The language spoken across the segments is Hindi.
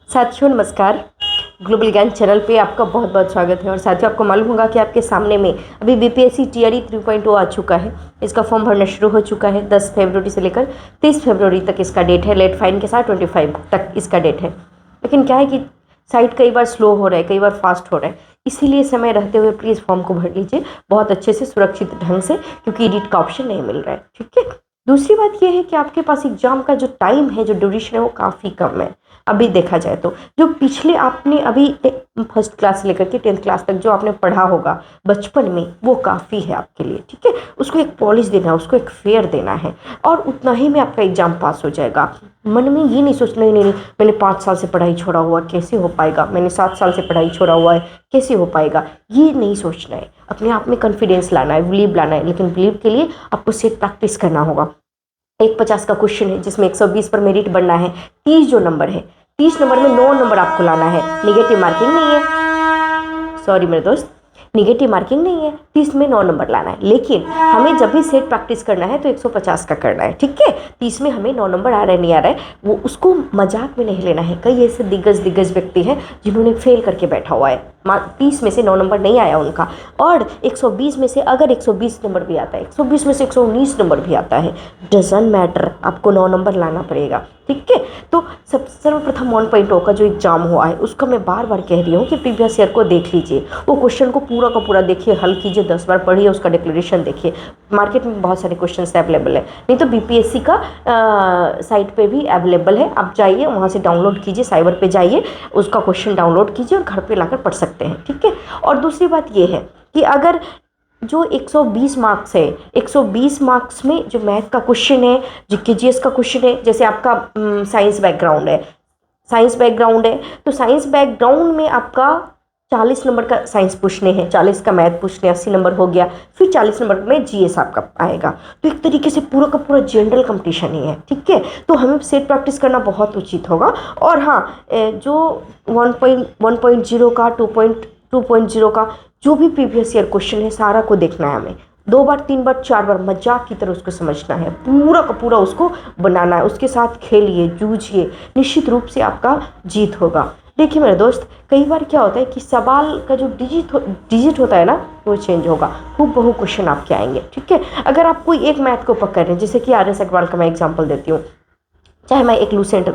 साथियों नमस्कार। ग्लोबल ज्ञान चैनल पे आपका बहुत बहुत स्वागत है। और साथियों आपको मालूम होगा कि आपके सामने में अभी बीपीएससी टीआरई 3.0 आ चुका है। इसका फॉर्म भरना शुरू हो चुका है। 10 फरवरी से लेकर 30 फरवरी तक इसका डेट है। लेट फाइन के साथ 25 तक इसका डेट है। लेकिन क्या है कि साइट कई बार स्लो हो रहा है, कई बार फास्ट हो रहा है, इसीलिए समय रहते हुए प्लीज़ फॉर्म को भर लीजिए बहुत अच्छे से, सुरक्षित ढंग से, क्योंकि एडिट का ऑप्शन नहीं मिल रहा है। ठीक है। दूसरी बात यह है कि आपके पास एग्जाम का जो टाइम है, जो ड्यूरेशन है, वो काफ़ी कम है। अभी देखा जाए तो जो पिछले आपने अभी फर्स्ट क्लास से लेकर के 10th क्लास तक जो आपने पढ़ा होगा बचपन में, वो काफ़ी है आपके लिए। ठीक है। उसको एक पॉलिश देना है, उसको एक फेयर देना है, और उतना ही में आपका एग्जाम पास हो जाएगा। मन में ये नहीं सोचना, नहीं मैंने 5 साल से पढ़ाई छोड़ा हुआ कैसे हो पाएगा, मैंने 7 साल से पढ़ाई छोड़ा हुआ है कैसे हो पाएगा, ये नहीं सोचना है। अपने आप में कॉन्फिडेंस लाना है, बिलीव लाना है। लेकिन बिलीव के लिए आपको सेट प्रैक्टिस करना होगा। एक 50 का क्वेश्चन है जिसमें 120 पर मेरिट बनना है। 30 जो नंबर है, 30 नंबर में 9 नंबर आपको लाना है। निगेटिव मार्किंग नहीं है, सॉरी मेरे दोस्त, निगेटिव मार्किंग नहीं है। 30 में 9 नंबर लाना है। लेकिन हमें जब भी सेट प्रैक्टिस करना है तो 150 का करना है। ठीक है। 30 में हमें 9 नंबर आ रहा है नहीं आ रहा है, वो उसको मजाक में नहीं लेना है। कई ऐसे दिग्गज व्यक्ति हैं जिन्होंने फेल करके बैठा हुआ है, 30 में से 9 नंबर नहीं आया उनका, और 120 में से अगर 120 नंबर भी आता है, 120 में से 119 नंबर भी आता है, डजंट मैटर, आपको 9 नंबर लाना पड़ेगा। ठीक है। तो सर्वप्रथम 1.0 का जो एग्जाम हुआ है उसका मैं बार बार कह रही हूँ कि प्रीवियस ईयर को देख लीजिए, वो क्वेश्चन को पूरा का पूरा देखिए, हल कीजिए, 10 बार पढ़िए, उसका डिक्लेरेशन देखिए। मार्केट में बहुत सारे क्वेश्चन अवेलेबल है, नहीं तो बीपीएससी का साइट पे भी अवेलेबल है। आप जाइए वहाँ से डाउनलोड कीजिए, साइबर पे जाइए, उसका क्वेश्चन डाउनलोड कीजिए और घर पे लाकर पढ़ सकते हैं। ठीक है। और दूसरी बात ये है कि अगर जो 120 मार्क्स है, 120 मार्क्स में जो मैथ का क्वेश्चन है, जो केजीएस का क्वेश्चन है, जैसे आपका साइंस बैकग्राउंड है, तो साइंस बैकग्राउंड में आपका 40 नंबर का साइंस पूछने हैं, 40 का मैथ पूछने, 80 नंबर हो गया, फिर 40 नंबर में जीएस आपका आएगा। तो एक तरीके से पूरा का पूरा जनरल कंपटीशन ही है। ठीक है। तो हमें सेट प्रैक्टिस करना बहुत उचित होगा। और हाँ, जो 1.0 का 2.0 का जो भी प्रीवियस ईयर क्वेश्चन है, सारा को देखना है हमें। 2 बार 3 बार 4 बार मजाक की तरह उसको समझना है, पूरा का पूरा उसको बनाना है, उसके साथ खेलिए, जूझिए, निश्चित रूप से आपका जीत होगा। देखिए मेरे दोस्त, कई बार क्या होता है कि सवाल का जो डिजिट होता है ना, वो चेंज होगा, खूब बहु क्वेश्चन आपके आएंगे। ठीक है। अगर आप कोई एक मैथ को पकड़ रहे हैं, जैसे कि RS अग्रवाल का मैं एग्जाम्पल देती हूँ, चाहे मैं एक लूसेंट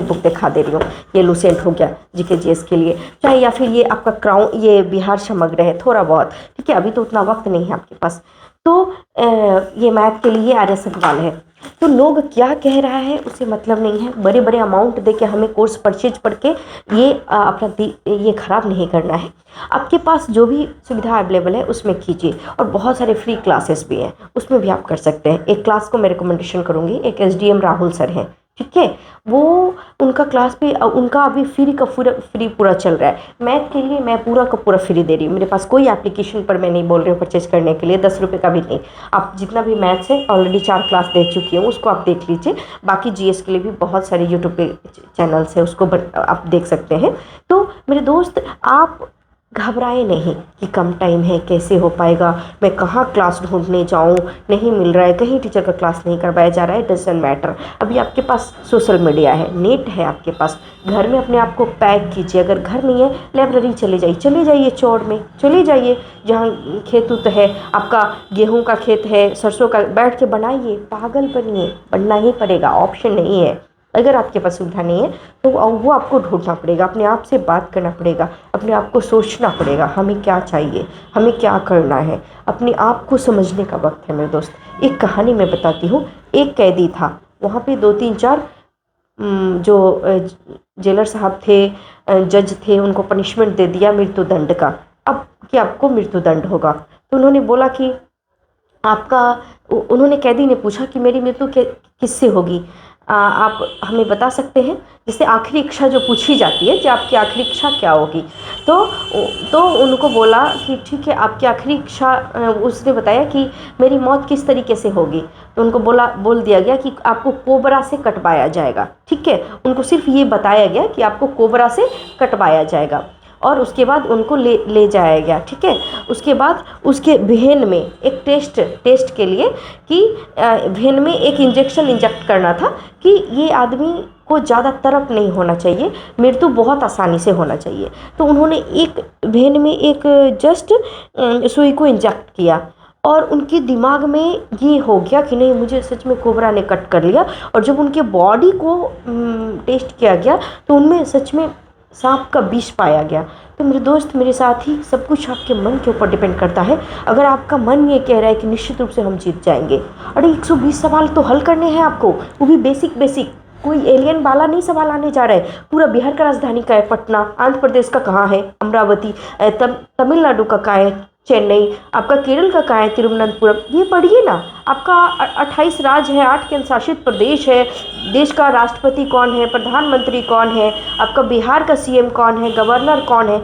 बुक दिखा दे रही हूँ, ये लूसेंट हो गया जीके जीएस के लिए, चाहे या फिर ये आपका क्राउन, ये बिहार समग्र है थोड़ा बहुत। ठीक है। अभी तो उतना वक्त नहीं है आपके पास, तो ये मैथ के लिए RS अग्रवाल है। तो लोग क्या कह रहा है उसे मतलब नहीं है, बड़े बड़े अमाउंट दे के हमें कोर्स परचेज पढ़ के ये अपना ये ख़राब नहीं करना है। आपके पास जो भी सुविधा अवेलेबल है उसमें कीजिए, और बहुत सारे फ्री क्लासेस भी हैं, उसमें भी आप कर सकते हैं। एक क्लास को मैं रिकमेंडेशन करूँगी, एक SDM राहुल सर हैं। ठीक है। वो उनका क्लास भी, उनका अभी फ्री पूरा चल रहा है। मैथ के लिए मैं पूरा का पूरा फ्री दे रही हूँ। मेरे पास कोई एप्लीकेशन पर मैं नहीं बोल रही हूँ परचेज करने के लिए, 10 रुपये का भी नहीं। आप जितना भी मैथ्स है ऑलरेडी 4 क्लास दे चुकी हूँ, उसको आप देख लीजिए। बाकी जीएस के लिए भी बहुत सारे यूट्यूब पे चैनल्स है, उसको आप देख सकते हैं। तो मेरे दोस्त, आप घबराए नहीं कि कम टाइम है, कैसे हो पाएगा, मैं कहाँ क्लास ढूंढने जाऊँ, नहीं मिल रहा है, कहीं टीचर का क्लास नहीं करवाया जा रहा है, डजंट मैटर। अभी आपके पास सोशल मीडिया है, नेट है आपके पास, घर में अपने आप को पैक कीजिए। अगर घर नहीं है, लाइब्रेरी चले जाइए, चौड़ में चले जाइए, जहाँ खेत उत है आपका, गेहूँ का खेत है, सरसों का, बैठ के बनाइए। पागल बनिए, बनना ही पड़ेगा, ऑप्शन नहीं है। अगर आपके पास सुविधा नहीं है तो वो आपको ढूंढना पड़ेगा, अपने आप से बात करना पड़ेगा, अपने आप को सोचना पड़ेगा, हमें क्या चाहिए, हमें क्या करना है। अपने आप को समझने का वक्त है मेरे दोस्त। एक कहानी मैं बताती हूँ। एक कैदी था, वहाँ पे 2-3-4 जो जेलर साहब थे, जज थे, उनको पनिशमेंट दे दिया मृत्युदंड का। अब कि आपको मृत्युदंड होगा, तो उन्होंने बोला कि उन्होंने, कैदी ने पूछा कि मेरी मृत्यु किससे होगी, आप हमें बता सकते हैं। जैसे आखिरी इच्छा जो पूछी जाती है कि आपकी आखिरी इच्छा क्या होगी, तो उनको बोला कि ठीक है, आपकी आखिरी इच्छा, उसने बताया कि मेरी मौत किस तरीके से होगी। तो उनको बोल दिया गया कि आपको कोबरा से कटवाया जाएगा। ठीक है। उनको सिर्फ ये बताया गया कि आपको कोबरा से कटवाया जाएगा। और उसके बाद उनको ले जाया गया, ठीक है। उसके बाद उसके वेन में एक टेस्ट के लिए कि वेन में एक इंजेक्ट करना था कि ये आदमी को ज़्यादा तरफ नहीं होना चाहिए, मृत्यु बहुत आसानी से होना चाहिए। तो उन्होंने एक वेन में एक जस्ट सुई को इंजेक्ट किया और उनके दिमाग में ये हो गया कि नहीं, मुझे सच में कोबरा ने कट कर लिया। और जब उनके बॉडी को टेस्ट किया गया तो उनमें सच में सांप का विष पाया गया। तो मेरे दोस्त, मेरे साथी, सब कुछ आपके मन के ऊपर डिपेंड करता है। अगर आपका मन ये कह रहा है कि निश्चित रूप से हम जीत जाएंगे, अरे 120 सवाल तो हल करने हैं आपको, वो भी बेसिक। कोई एलियन वाला नहीं सवाल आने जा रहा है। पूरा बिहार का राजधानी का है पटना, आंध्र प्रदेश का कहाँ है अमरावती, तमिलनाडु का कहाँ है चेन्नई, आपका केरल का कहाँ है तिरुवनंतपुरम, ये पढ़िए ना। आपका 28 राज्य है, 8 केंद्र शासित प्रदेश है, देश का राष्ट्रपति कौन है, प्रधानमंत्री कौन है, आपका बिहार का सीएम कौन है, गवर्नर कौन है,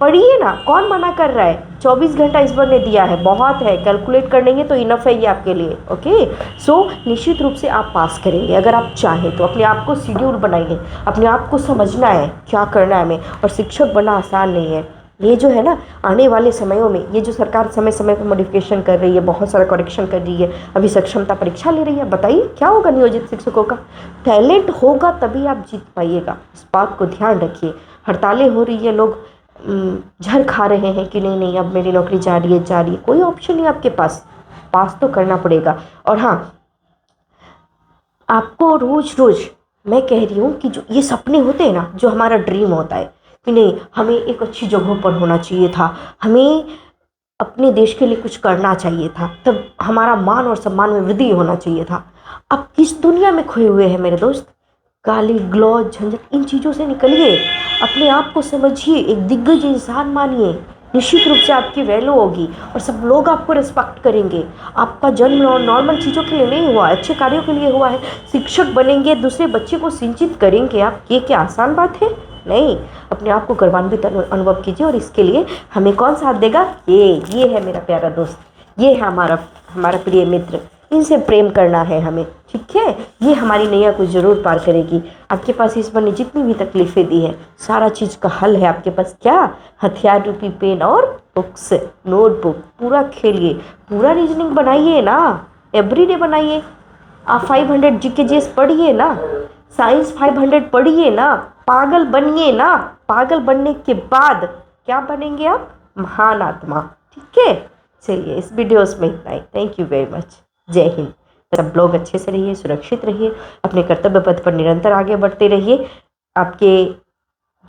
पढ़िए ना। कौन मना कर रहा है? 24 घंटा इस बार ने दिया है, बहुत है, कैलकुलेट कर लेंगे तो इनफ है ये आपके लिए। ओके, सो निश्चित रूप से आप पास करेंगे अगर आप चाहें तो। अपने आप को शेड्यूल बनाइए, अपने आप को समझना है क्या करना है हमें। और शिक्षक बनना आसान नहीं है। ये जो है ना, आने वाले समयों में ये जो सरकार समय समय पर मॉडिफिकेशन कर रही है, बहुत सारा करेक्शन कर रही है, अभी सक्षमता परीक्षा ले रही है, बताइए क्या होगा नियोजित शिक्षकों का? टैलेंट होगा तभी आप जीत पाइएगा, इस बात को ध्यान रखिए। हड़तालें हो रही है, लोग झर खा रहे हैं कि नहीं अब मेरी नौकरी जा रही है, कोई ऑप्शन नहीं आपके पास, पास तो करना पड़ेगा। और हाँ, आपको रोज मैं कह रही हूँ कि जो ये सपने होते हैं ना, जो हमारा ड्रीम होता है कि नहीं हमें एक अच्छी जगह पर होना चाहिए था, हमें अपने देश के लिए कुछ करना चाहिए था, तब हमारा मान और सम्मान में वृद्धि होना चाहिए था। आप किस दुनिया में खोए हुए हैं मेरे दोस्त? गाली गलौज झंझट, इन चीज़ों से निकलिए, अपने आप को समझिए, एक दिग्गज इंसान मानिए। निश्चित रूप से आपकी वैल्यू होगी और सब लोग आपको रिस्पेक्ट करेंगे। आपका जन्म नॉर्मल चीज़ों के लिए नहीं हुआ, अच्छे कार्यों के लिए हुआ है। शिक्षक बनेंगे, दूसरे बच्चे को सिंचित करेंगे आप, ये क्या आसान बात है? नहीं, अपने आप को गर्वान्वित अनुभव कीजिए। और इसके लिए हमें कौन साथ देगा? ये है मेरा प्यारा दोस्त, ये है हमारा प्रिय मित्र, इनसे प्रेम करना है हमें, ठीक है। ये हमारी नैया को जरूर पार करेगी। आपके पास ईश्वर ने जितनी भी तकलीफ़ें दी है, सारा चीज़ का हल है आपके पास। क्या? हथियार रूपी पेन और बुक्स, नोटबुक। पूरा खेलिए, पूरा रीजनिंग बनाइए ना, एवरीडे बनाइए। आप 500 GK पढ़िए ना, साइंस 500 पढ़िए ना, पागल बनिए ना। पागल बनने के बाद क्या बनेंगे आप? महान आत्मा, ठीक है। चलिए, इस वीडियोस में इतना ही। Thank you very much. Jai Hind. सब लोग अच्छे से रहिए, सुरक्षित रहिए, अपने कर्तव्य पथ पर निरंतर आगे बढ़ते रहिए। आपके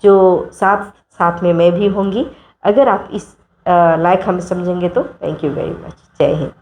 जो साथ में मैं भी होंगी, अगर आप इस लायक हमें समझेंगे तो। Thank you very much. Jai Hind.